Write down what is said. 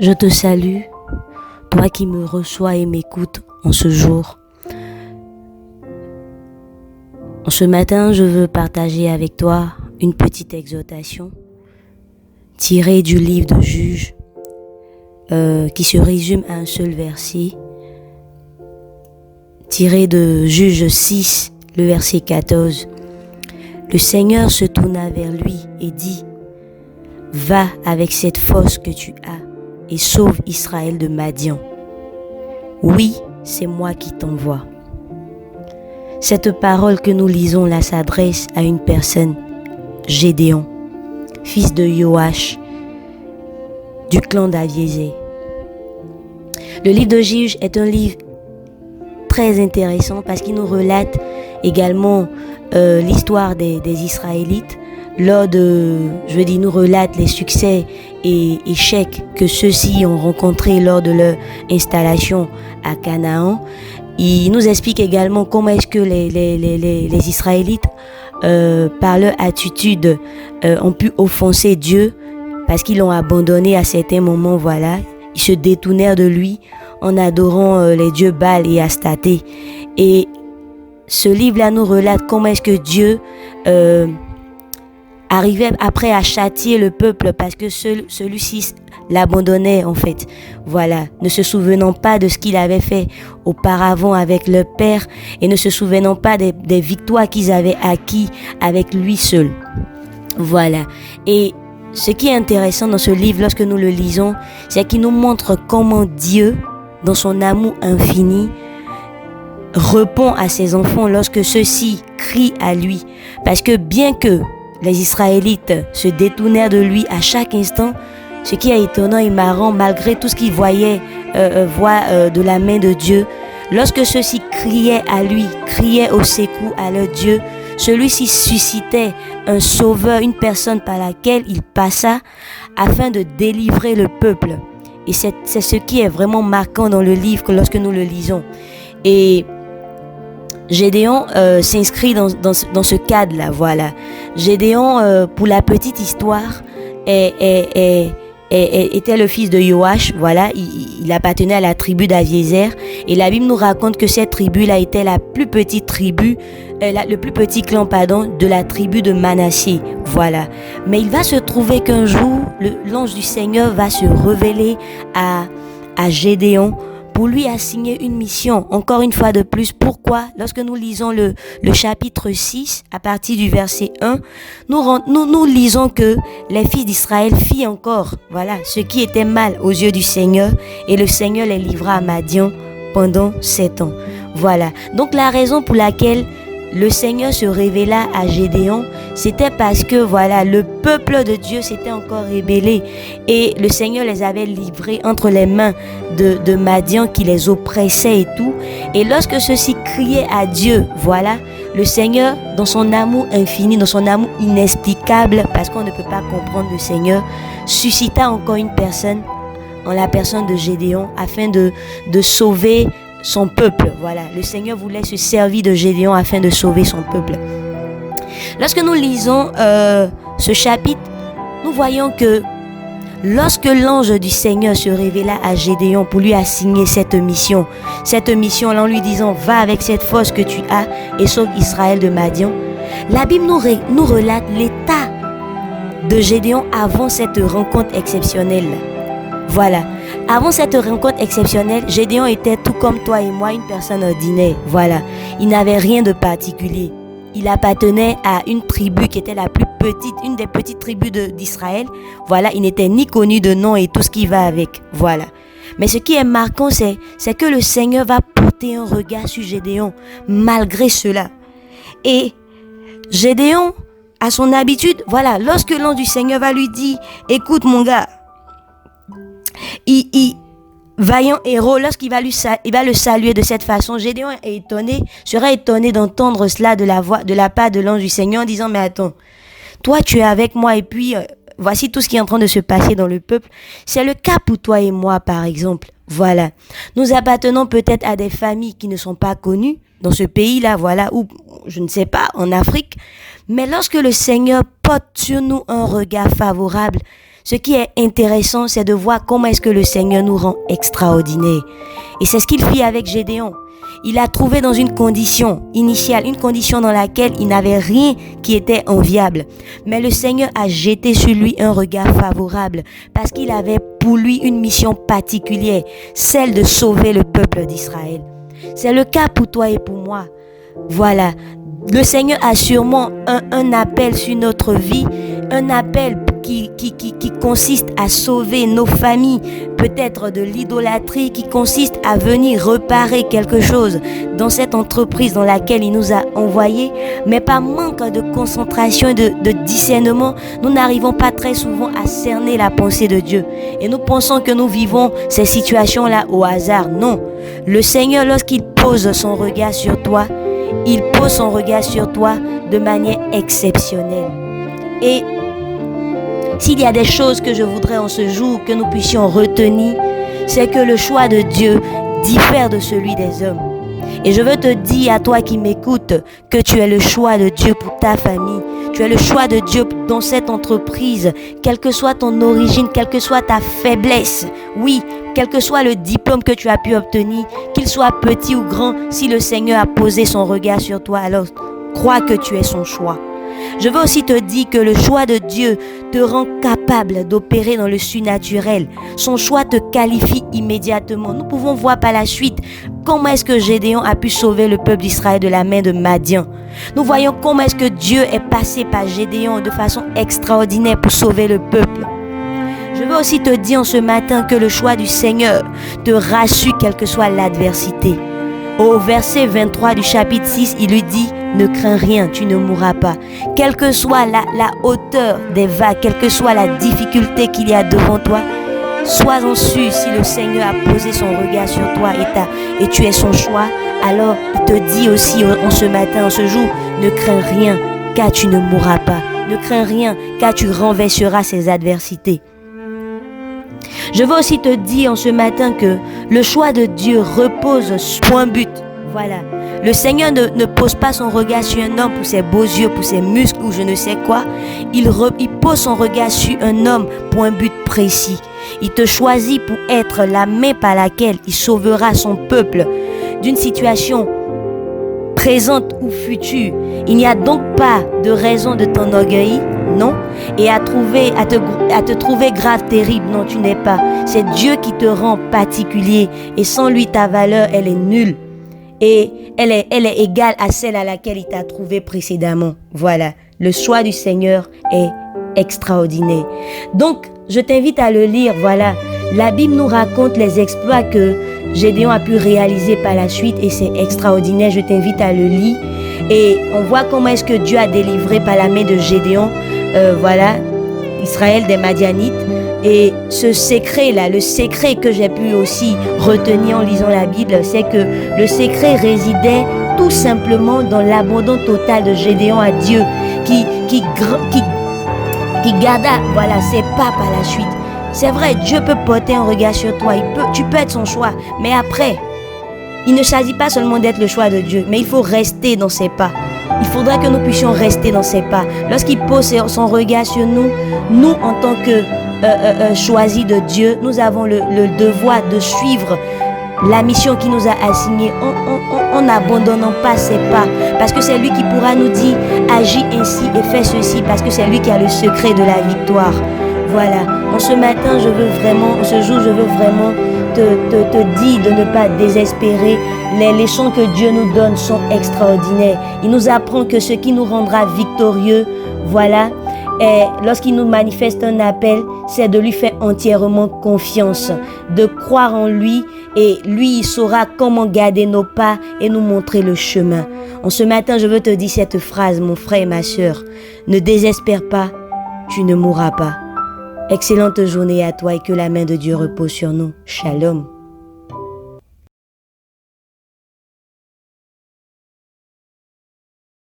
Je te salue, toi qui me reçois et m'écoutes en ce jour. Ce matin, je veux partager avec toi une petite exhortation tirée du livre de Juges qui se résume à un seul verset, tiré de Juges 6, le verset 14. Le Seigneur se tourna vers lui et dit: Va avec cette force que tu as et sauve Israël de Madian. Oui, c'est moi qui t'envoie. Cette parole que nous lisons là s'adresse à une personne, Gédéon, fils de Joash, du clan d'Abiézer. Le livre de Juges est un livre très intéressant parce qu'il nous relate également l'histoire des Israélites nous relate les succès et échecs que ceux-ci ont rencontrés lors de leur installation à Canaan. Il nous explique également comment est-ce que les Israélites, par leur attitude, ont pu offenser Dieu parce qu'ils l'ont abandonné à certains moments. Voilà, ils se détournèrent de lui en adorant les dieux Baal et Astarté. Et ce livre-là nous relate comment est-ce que Dieu arrivait après à châtier le peuple parce que celui-ci l'abandonnait en fait. Voilà, ne se souvenant pas de ce qu'il avait fait auparavant avec leur père et ne se souvenant pas des victoires qu'ils avaient acquis avec lui seul. Voilà. Et ce qui est intéressant dans ce livre lorsque nous le lisons, c'est qu'il nous montre comment Dieu, dans son amour infini, répond à ses enfants lorsque ceux-ci crient à lui. Parce que bien que les Israélites se détournèrent de lui à chaque instant, ce qui est étonnant et marrant, malgré tout ce qu'ils voyaient de la main de Dieu, lorsque ceux-ci criaient à lui, criaient au secours à leur Dieu, celui-ci suscitait un sauveur, une personne par laquelle il passa afin de délivrer le peuple. Et c'est ce qui est vraiment marquant dans le livre lorsque nous le lisons. Et Gédéon s'inscrit dans ce cadre-là, voilà. Gédéon, pour la petite histoire, était le fils de Joash, voilà. Il appartenait à la tribu d'Abiézer. Et la Bible nous raconte que cette tribu-là était la plus petite tribu, le plus petit clan, de la tribu de Manassé, voilà. Mais il va se trouver qu'un jour, l'ange du Seigneur va se révéler à Gédéon pour lui assigner une mission, encore une fois de plus. Pourquoi? Lorsque nous lisons le chapitre 6, à partir du verset 1, nous lisons que les fils d'Israël firent encore, voilà, ce qui était mal aux yeux du Seigneur, et le Seigneur les livra à Madian pendant 7 ans. Voilà. Donc la raison pour laquelle le Seigneur se révéla à Gédéon, c'était parce que voilà, le peuple de Dieu s'était encore rébellé et le Seigneur les avait livrés entre les mains de Madian qui les oppressait et tout. Et lorsque ceux-ci criaient à Dieu, voilà, le Seigneur, dans son amour infini, dans son amour inexplicable, parce qu'on ne peut pas comprendre le Seigneur, suscita encore une personne, en la personne de Gédéon, afin de sauver son peuple. Voilà, le Seigneur voulait se servir de Gédéon afin de sauver son peuple. Lorsque nous lisons ce chapitre, nous voyons que lorsque l'ange du Seigneur se révéla à Gédéon pour lui assigner cette mission-là en lui disant « Va avec cette force que tu as et sauve Israël de Madian », la Bible nous relate l'état de Gédéon avant cette rencontre exceptionnelle. Voilà. Avant cette rencontre exceptionnelle, Gédéon était tout comme toi et moi, une personne ordinaire. Voilà. Il n'avait rien de particulier. Il appartenait à une tribu qui était la plus petite, une des petites tribus d'Israël. Voilà. Il n'était ni connu de nom et tout ce qui va avec. Voilà. Mais ce qui est marquant, c'est que le Seigneur va porter un regard sur Gédéon, malgré cela. Et Gédéon, à son habitude, voilà, lorsque l'ange du Seigneur va lui dire, écoute mon gars, vaillant héros, lorsqu'il va le saluer de cette façon, Gédéon serait étonné d'entendre cela de la part de l'ange du Seigneur en disant, mais attends, toi tu es avec moi et puis voici tout ce qui est en train de se passer dans le peuple. C'est le cas pour toi et moi par exemple. Voilà. Nous appartenons peut-être à des familles qui ne sont pas connues dans ce pays-là, voilà, ou je ne sais pas, en Afrique. Mais lorsque le Seigneur porte sur nous un regard favorable, Ce qui est intéressant, c'est de voir comment est-ce que le Seigneur nous rend extraordinaires. Et c'est ce qu'il fit avec Gédéon. Il a trouvé dans une condition initiale, une condition dans laquelle il n'avait rien qui était enviable. Mais le Seigneur a jeté sur lui un regard favorable parce qu'il avait pour lui une mission particulière, celle de sauver le peuple d'Israël. C'est le cas pour toi et pour moi. Voilà. Le Seigneur a sûrement un appel sur notre vie, un appel qui consiste à sauver nos familles, peut-être de l'idolâtrie, qui consiste à venir réparer quelque chose dans cette entreprise dans laquelle il nous a envoyés. Mais par manque de concentration et de discernement, nous n'arrivons pas très souvent à cerner la pensée de Dieu. Et nous pensons que nous vivons ces situations-là au hasard. Non. Le Seigneur, lorsqu'il pose son regard sur toi, il pose son regard sur toi de manière exceptionnelle. Et s'il y a des choses que je voudrais en ce jour que nous puissions retenir, c'est que le choix de Dieu diffère de celui des hommes. Et je veux te dire à toi qui m'écoutes que tu es le choix de Dieu pour ta famille. Tu es le choix de Dieu dans cette entreprise, quelle que soit ton origine, quelle que soit ta faiblesse. Oui, quel que soit le diplôme que tu as pu obtenir, qu'il soit petit ou grand, si le Seigneur a posé son regard sur toi, alors crois que tu es son choix. Je veux aussi te dire que le choix de Dieu te rend capable d'opérer dans le surnaturel. Son choix te qualifie immédiatement. Nous pouvons voir par la suite comment est-ce que Gédéon a pu sauver le peuple d'Israël de la main de Madian. Nous voyons comment est-ce que Dieu est passé par Gédéon de façon extraordinaire pour sauver le peuple. Je veux aussi te dire en ce matin que le choix du Seigneur te rassure quelle que soit l'adversité. Au verset 23 du chapitre 6, il lui dit « Ne crains rien, tu ne mourras pas. » Quelle que soit la hauteur des vagues, quelle que soit la difficulté qu'il y a devant toi, sois-en sûr, si le Seigneur a posé son regard sur toi et tu es son choix, alors il te dit aussi en ce matin, en ce jour, « Ne crains rien, car tu ne mourras pas. Ne crains rien, car tu renverseras ces adversités. » Je veux aussi te dire en ce matin que le choix de Dieu repose sur un but. Voilà. Le Seigneur ne pose pas son regard sur un homme pour ses beaux yeux, pour ses muscles ou je ne sais quoi. Il pose son regard sur un homme pour un but précis. Il te choisit pour être la main par laquelle il sauvera son peuple d'une situation présente ou future. Il n'y a donc pas de raison de t'enorgueillir, non, et à te trouver grave, terrible, non, tu n'es pas. C'est Dieu qui te rend particulier et sans lui ta valeur, elle est nulle et elle est égale à celle à laquelle il t'a trouvé précédemment. Voilà, le choix du Seigneur est extraordinaire. Donc, je t'invite à le lire, voilà. La Bible nous raconte les exploits que Gédéon a pu réaliser par la suite et c'est extraordinaire, je t'invite à le lire. Et on voit comment est-ce que Dieu a délivré par la main de Gédéon, voilà, Israël des Madianites. Et ce secret-là, le secret que j'ai pu aussi retenir en lisant la Bible, c'est que le secret résidait tout simplement dans l'abandon total de Gédéon à Dieu, qui garda, voilà, ses pas par la suite. C'est vrai, Dieu peut porter un regard sur toi, tu peux être son choix, mais après, il ne s'agit pas seulement d'être le choix de Dieu, mais il faut rester dans ses pas. Il faudra que nous puissions rester dans ses pas. Lorsqu'il pose son regard sur nous, nous en tant que choisis de Dieu, nous avons le devoir de suivre la mission qu'il nous a assignée en n'abandonnant pas ses pas. Parce que c'est lui qui pourra nous dire, agis ainsi et fais ceci, parce que c'est lui qui a le secret de la victoire. Voilà, en ce matin, je veux vraiment te dire de ne pas désespérer. Les leçons que Dieu nous donne sont extraordinaires. Il nous apprend que ce qui nous rendra victorieux, voilà, et lorsqu'il nous manifeste un appel, c'est de lui faire entièrement confiance, de croire en lui et lui, il saura comment garder nos pas et nous montrer le chemin. En ce matin, je veux te dire cette phrase, mon frère et ma sœur. Ne désespère pas, tu ne mourras pas. Excellente journée à toi et que la main de Dieu repose sur nous. Shalom.